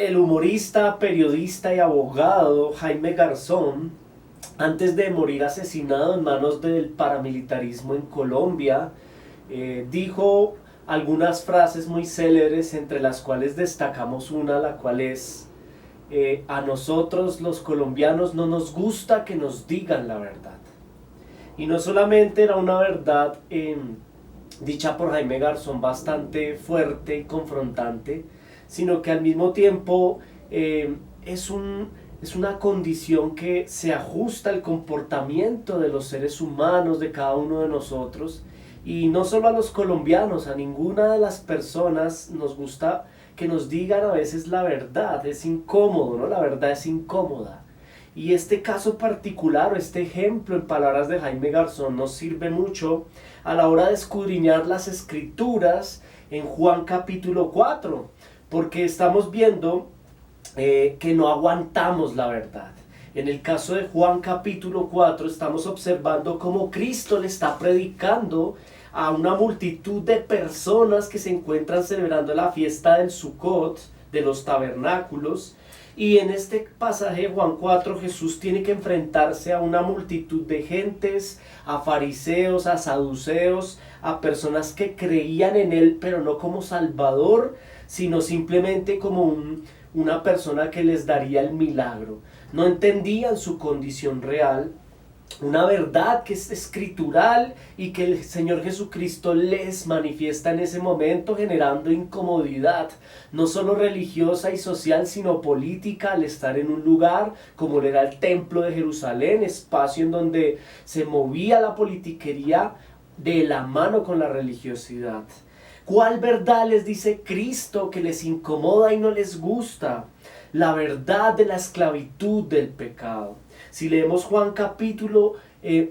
El humorista, periodista y abogado Jaime Garzón, antes de morir asesinado en manos del paramilitarismo en Colombia, dijo algunas frases muy célebres, entre las cuales destacamos una, la cual es: a nosotros los colombianos no nos gusta que nos digan la verdad. Y no solamente era una verdad dicha por Jaime Garzón bastante fuerte y confrontante, sino que al mismo tiempo es una condición que se ajusta al comportamiento de los seres humanos, de cada uno de nosotros, y no solo a los colombianos, a ninguna de las personas nos gusta que nos digan a veces la verdad. Es incómodo, ¿no? La verdad es incómoda. Y este caso particular, o este ejemplo, en palabras de Jaime Garzón, nos sirve mucho a la hora de escudriñar las escrituras en Juan capítulo 4, porque estamos viendo que no aguantamos la verdad. En el caso de Juan capítulo 4 estamos observando cómo Cristo le está predicando a una multitud de personas que se encuentran celebrando la fiesta del Sukkot, de los tabernáculos. Y en este pasaje de Juan 4, Jesús tiene que enfrentarse a una multitud de gentes, a fariseos, a saduceos, a personas que creían en Él, pero no como Salvador, sino simplemente como una persona que les daría el milagro. No entendían su condición real, una verdad que es escritural y que el Señor Jesucristo les manifiesta en ese momento, generando incomodidad, no solo religiosa y social, sino política, al estar en un lugar como era el templo de Jerusalén, espacio en donde se movía la politiquería de la mano con la religiosidad. ¿Cuál verdad les dice Cristo que les incomoda y no les gusta? La verdad de la esclavitud del pecado. Si leemos Juan capítulo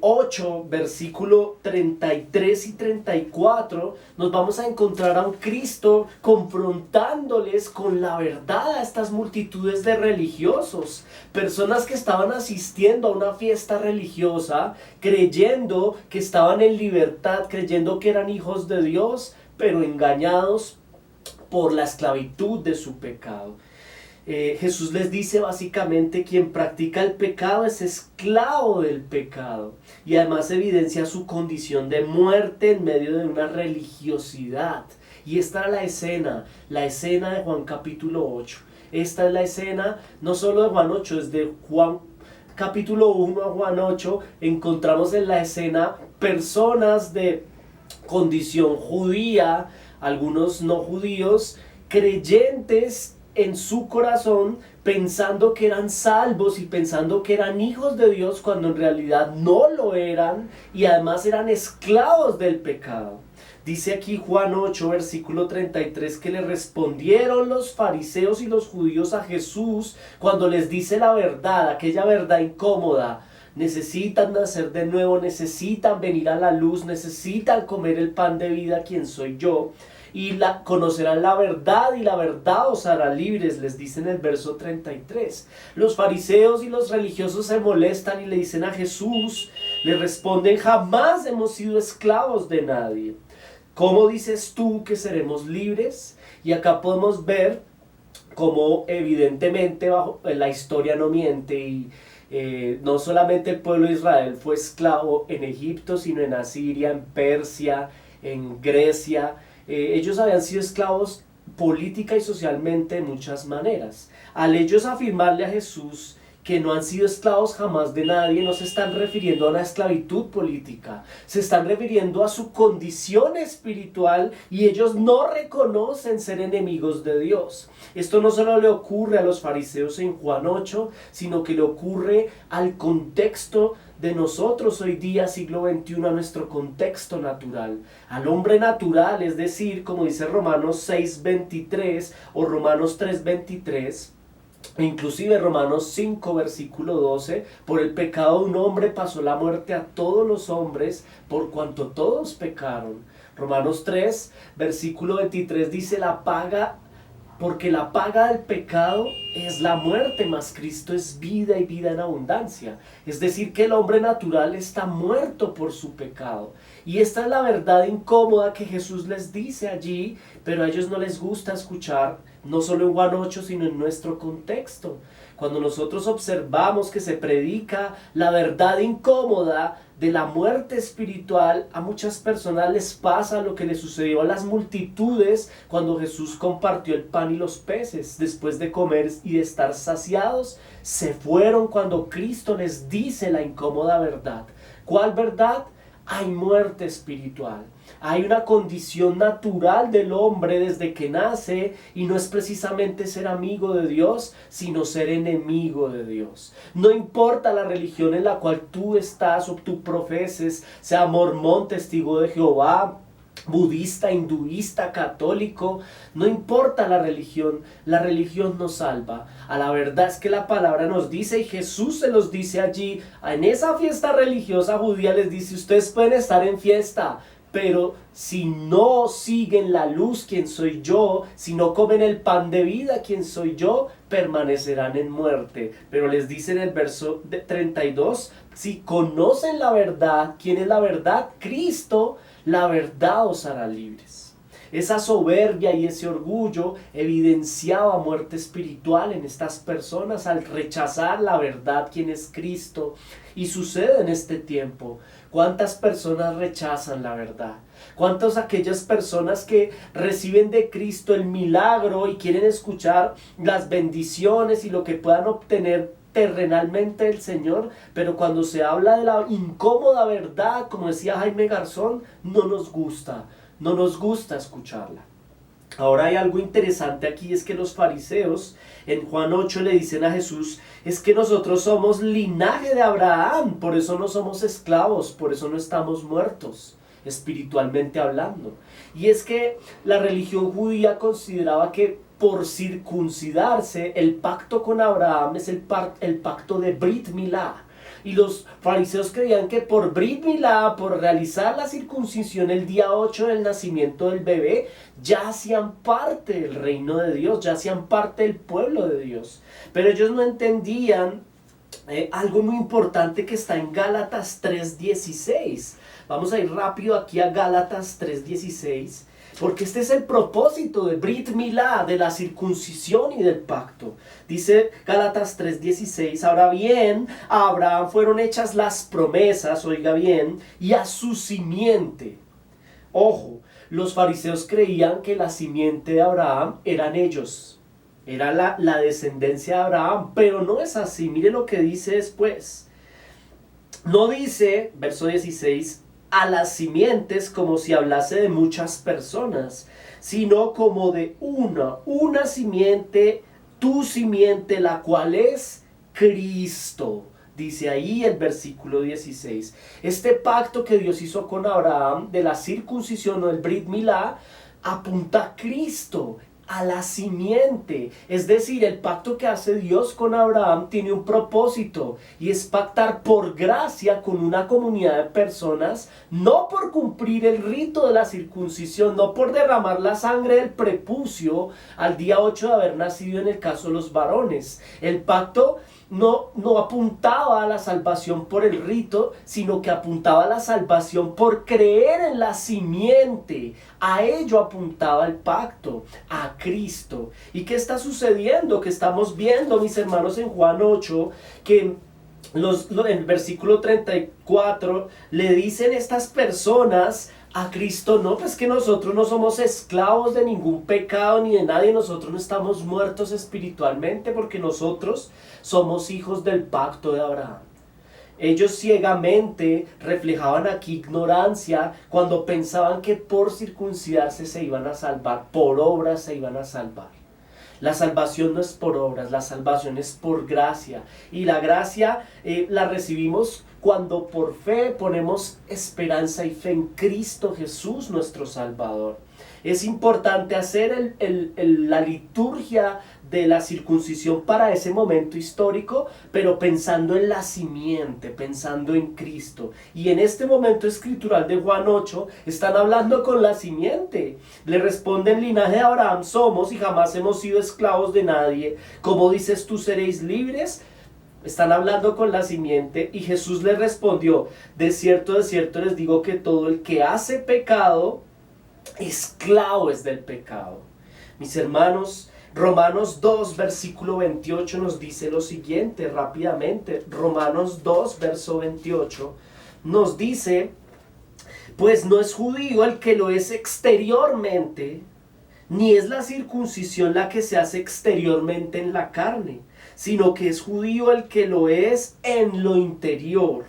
8, versículo 33 y 34, nos vamos a encontrar a un Cristo confrontándoles con la verdad a estas multitudes de religiosos, personas que estaban asistiendo a una fiesta religiosa, creyendo que estaban en libertad, creyendo que eran hijos de Dios, pero engañados por la esclavitud de su pecado. Jesús les dice básicamente: quien practica el pecado es esclavo del pecado, y además evidencia su condición de muerte en medio de una religiosidad. Y esta era la escena de Juan capítulo 8. Esta es la escena no solo de Juan 8, desde Juan capítulo 1 a Juan 8 encontramos en la escena personas de condición judía, algunos no judíos, creyentes en su corazón, pensando que eran salvos y pensando que eran hijos de Dios, cuando en realidad no lo eran, y además eran esclavos del pecado. Dice aquí Juan 8, versículo 33, que le respondieron los fariseos y los judíos a Jesús cuando les dice la verdad, aquella verdad incómoda. Necesitan nacer de nuevo, necesitan venir a la luz, necesitan comer el pan de vida, quien soy yo, y conocerán la verdad, y la verdad os hará libres, les dice en el verso 33. Los fariseos y los religiosos se molestan y le dicen a Jesús, le responden: jamás hemos sido esclavos de nadie. ¿Cómo dices tú que seremos libres? Y acá podemos ver cómo evidentemente la historia no miente, y no solamente el pueblo de Israel fue esclavo en Egipto, sino en Asiria, en Persia, en Grecia. Ellos habían sido esclavos política y socialmente de muchas maneras. Al ellos afirmarle a Jesús que no han sido esclavos jamás de nadie, no se están refiriendo a una esclavitud política, se están refiriendo a su condición espiritual, y ellos no reconocen ser enemigos de Dios. Esto no solo le ocurre a los fariseos en Juan 8, sino que le ocurre al contexto de nosotros hoy día, siglo XXI, a nuestro contexto natural, al hombre natural, es decir, como dice Romanos 6:23 o Romanos 3:23, e inclusive Romanos 5 versículo 12, por el pecado de un hombre pasó la muerte a todos los hombres, por cuanto todos pecaron. Romanos 3 versículo 23 dice: porque la paga del pecado es la muerte, mas Cristo es vida y vida en abundancia. Es decir, que el hombre natural está muerto por su pecado. Y esta es la verdad incómoda que Jesús les dice allí, pero a ellos no les gusta escuchar no solo en Juan 8, sino en nuestro contexto. Cuando nosotros observamos que se predica la verdad incómoda de la muerte espiritual, a muchas personas les pasa lo que le sucedió a las multitudes cuando Jesús compartió el pan y los peces. Después de comer y de estar saciados, se fueron cuando Cristo les dice la incómoda verdad. ¿Cuál verdad? Hay muerte espiritual. Hay una condición natural del hombre desde que nace y no es precisamente ser amigo de Dios, sino ser enemigo de Dios. No importa la religión en la cual tú estás o tú profeses, sea mormón, testigo de Jehová, budista, hinduista, católico, no importa la religión nos salva. A la verdad es que la palabra nos dice, y Jesús se los dice allí, en esa fiesta religiosa judía les dice, ustedes pueden estar en fiesta, pero si no siguen la luz, ¿quién soy yo? Si no comen el pan de vida, ¿quién soy yo? Permanecerán en muerte. Pero les dice en el verso 32, si conocen la verdad, ¿quién es la verdad? Cristo, la verdad os hará libres. Esa soberbia y ese orgullo evidenciaba muerte espiritual en estas personas al rechazar la verdad, quién es Cristo. Y sucede en este tiempo. ¿Cuántas personas rechazan la verdad? ¿Cuántas aquellas personas que reciben de Cristo el milagro y quieren escuchar las bendiciones y lo que puedan obtener terrenalmente del Señor, pero cuando se habla de la incómoda verdad, como decía Jaime Garzón, no nos gusta escucharla? Ahora hay algo interesante aquí, es que los fariseos en Juan 8 le dicen a Jesús, es que nosotros somos linaje de Abraham, por eso no somos esclavos, por eso no estamos muertos, espiritualmente hablando. Y es que la religión judía consideraba que por circuncidarse, el pacto con Abraham es el pacto de Brit Milá. Y los fariseos creían que por Brit Milá, por realizar la circuncisión el día 8 del nacimiento del bebé, ya hacían parte del reino de Dios, ya hacían parte del pueblo de Dios. Pero ellos no entendían algo muy importante que está en Gálatas 3:16. Vamos a ir rápido aquí a Gálatas 3:16. Porque este es el propósito de Brit Milá, de la circuncisión y del pacto. Dice Gálatas 3:16, ahora bien, a Abraham fueron hechas las promesas, oiga bien, y a su simiente. Ojo, los fariseos creían que la simiente de Abraham eran ellos. Era la descendencia de Abraham, pero no es así. Mire lo que dice después. No dice, verso 16, a las simientes como si hablase de muchas personas, sino como de una simiente, tu simiente, la cual es Cristo. Dice ahí el versículo 16. Este pacto que Dios hizo con Abraham de la circuncisión o del Brit Milá apunta a Cristo, a la simiente. Es decir, el pacto que hace Dios con Abraham tiene un propósito y es pactar por gracia con una comunidad de personas, no por cumplir el rito de la circuncisión, no por derramar la sangre del prepucio al día 8 de haber nacido en el caso de los varones. El pacto no apuntaba a la salvación por el rito, sino que apuntaba a la salvación por creer en la simiente. A ello apuntaba el pacto, a Cristo. ¿Y qué está sucediendo? Que estamos viendo, mis hermanos, en Juan 8, que en el versículo 34 le dicen estas personas a Cristo, no, pues que nosotros no somos esclavos de ningún pecado ni de nadie, nosotros no estamos muertos espiritualmente porque nosotros somos hijos del pacto de Abraham. Ellos ciegamente reflejaban aquí ignorancia cuando pensaban que por circuncidarse se iban a salvar, por obras se iban a salvar. La salvación no es por obras, la salvación es por gracia. Y la gracia la recibimos cuando por fe ponemos esperanza y fe en Cristo Jesús, nuestro Salvador. Es importante hacer la liturgia de la circuncisión para ese momento histórico, pero pensando en la simiente, pensando en Cristo. Y en este momento escritural de Juan 8, están hablando con la simiente. Le responden, linaje de Abraham somos y jamás hemos sido esclavos de nadie. Como dices tú, seréis libres. Están hablando con la simiente y Jesús les respondió, de cierto les digo que todo el que hace pecado, esclavo es del pecado. Mis hermanos, Romanos 2, versículo 28 nos dice lo siguiente rápidamente. Romanos 2, verso 28 nos dice: pues no es judío el que lo es exteriormente, ni es la circuncisión la que se hace exteriormente en la carne, sino que es judío el que lo es en lo interior.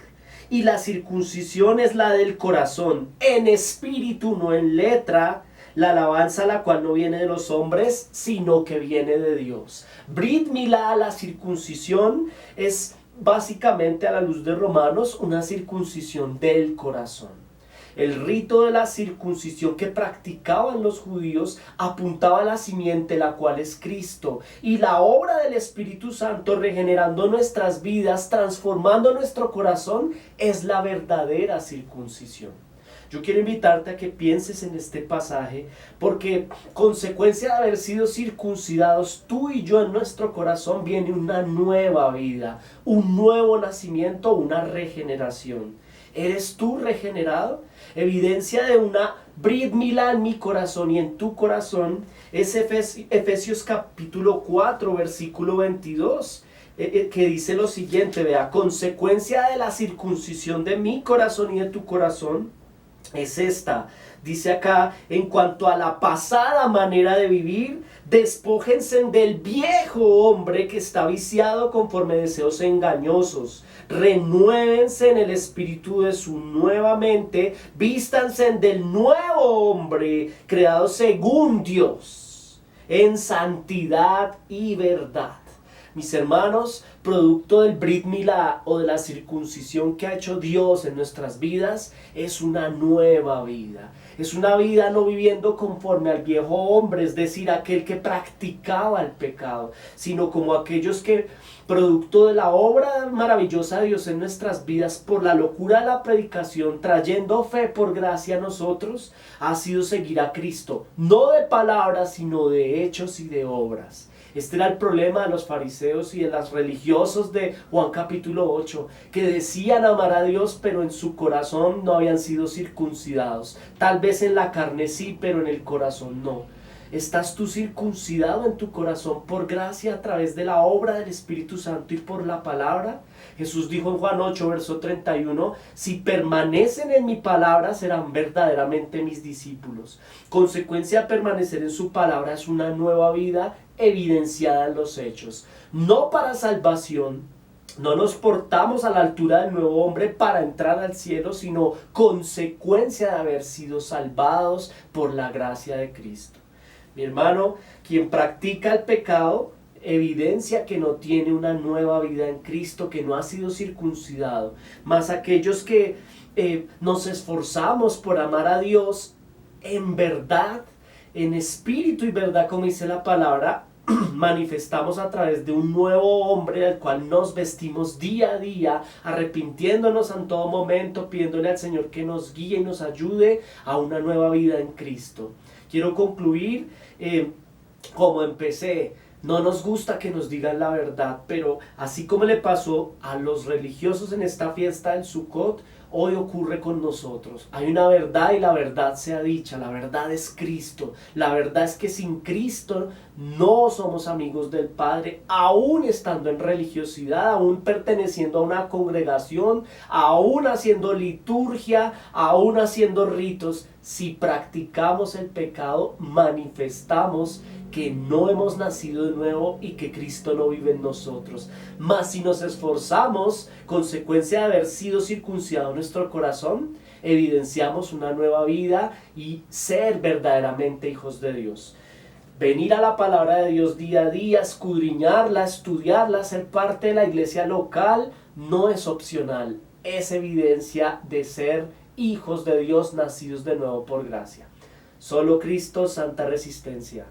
Y la circuncisión es la del corazón, en espíritu, no en letra, la alabanza la cual no viene de los hombres, sino que viene de Dios. Brit Milá, la circuncisión, es básicamente, a la luz de Romanos, una circuncisión del corazón. El rito de la circuncisión que practicaban los judíos apuntaba a la simiente, la cual es Cristo, y la obra del Espíritu Santo regenerando nuestras vidas, transformando nuestro corazón, es la verdadera circuncisión. Yo quiero invitarte a que pienses en este pasaje, porque consecuencia de haber sido circuncidados tú y yo en nuestro corazón viene una nueva vida, un nuevo nacimiento, una regeneración. ¿Eres tú regenerado? Evidencia de una Brit Milá en mi corazón y en tu corazón es Efesios capítulo 4, versículo 22, que dice lo siguiente, vea: consecuencia de la circuncisión de mi corazón y de tu corazón es esta. Dice acá: en cuanto a la pasada manera de vivir, despójense del viejo hombre que está viciado conforme deseos engañosos. Renuévense en el espíritu de su nueva mente, vístanse del nuevo hombre, creado según Dios, en santidad y verdad. Mis hermanos, producto del Brit Milá o de la circuncisión que ha hecho Dios en nuestras vidas, es una nueva vida. Es una vida no viviendo conforme al viejo hombre, es decir, aquel que practicaba el pecado, sino como aquellos que, producto de la obra maravillosa de Dios en nuestras vidas, por la locura de la predicación, trayendo fe por gracia a nosotros, ha sido seguir a Cristo, no de palabras, sino de hechos y de obras. Este era el problema de los fariseos y de los religiosos de Juan capítulo 8, que decían amar a Dios, pero en su corazón no habían sido circuncidados. Tal vez en la carne sí, pero en el corazón no. ¿Estás tú circuncidado en tu corazón por gracia a través de la obra del Espíritu Santo y por la palabra? Jesús dijo en Juan 8, verso 31, si permanecen en mi palabra serán verdaderamente mis discípulos. Consecuencia de permanecer en su palabra es una nueva vida evidenciada en los hechos. No para salvación, no nos portamos a la altura del nuevo hombre para entrar al cielo, sino consecuencia de haber sido salvados por la gracia de Cristo. Mi hermano, quien practica el pecado evidencia que no tiene una nueva vida en Cristo, que no ha sido circuncidado. Mas aquellos que nos esforzamos por amar a Dios en verdad, en espíritu y verdad, como dice la palabra, manifestamos a través de un nuevo hombre al cual nos vestimos día a día, arrepintiéndonos en todo momento, pidiéndole al Señor que nos guíe y nos ayude a una nueva vida en Cristo. Quiero concluir como empecé. No nos gusta que nos digan la verdad, pero así como le pasó a los religiosos en esta fiesta del Sukkot, hoy ocurre con nosotros. Hay una verdad y la verdad sea dicha. La verdad es Cristo. La verdad es que sin Cristo no somos amigos del Padre, aún estando en religiosidad, aún perteneciendo a una congregación, aún haciendo liturgia, aún haciendo ritos. Si practicamos el pecado, manifestamos que no hemos nacido de nuevo y que Cristo no vive en nosotros. Mas si nos esforzamos, consecuencia de haber sido circuncidado en nuestro corazón, evidenciamos una nueva vida y ser verdaderamente hijos de Dios. Venir a la palabra de Dios día a día, escudriñarla, estudiarla, ser parte de la iglesia local, no es opcional, es evidencia de ser hijos de Dios nacidos de nuevo por gracia. Solo Cristo, santa resistencia.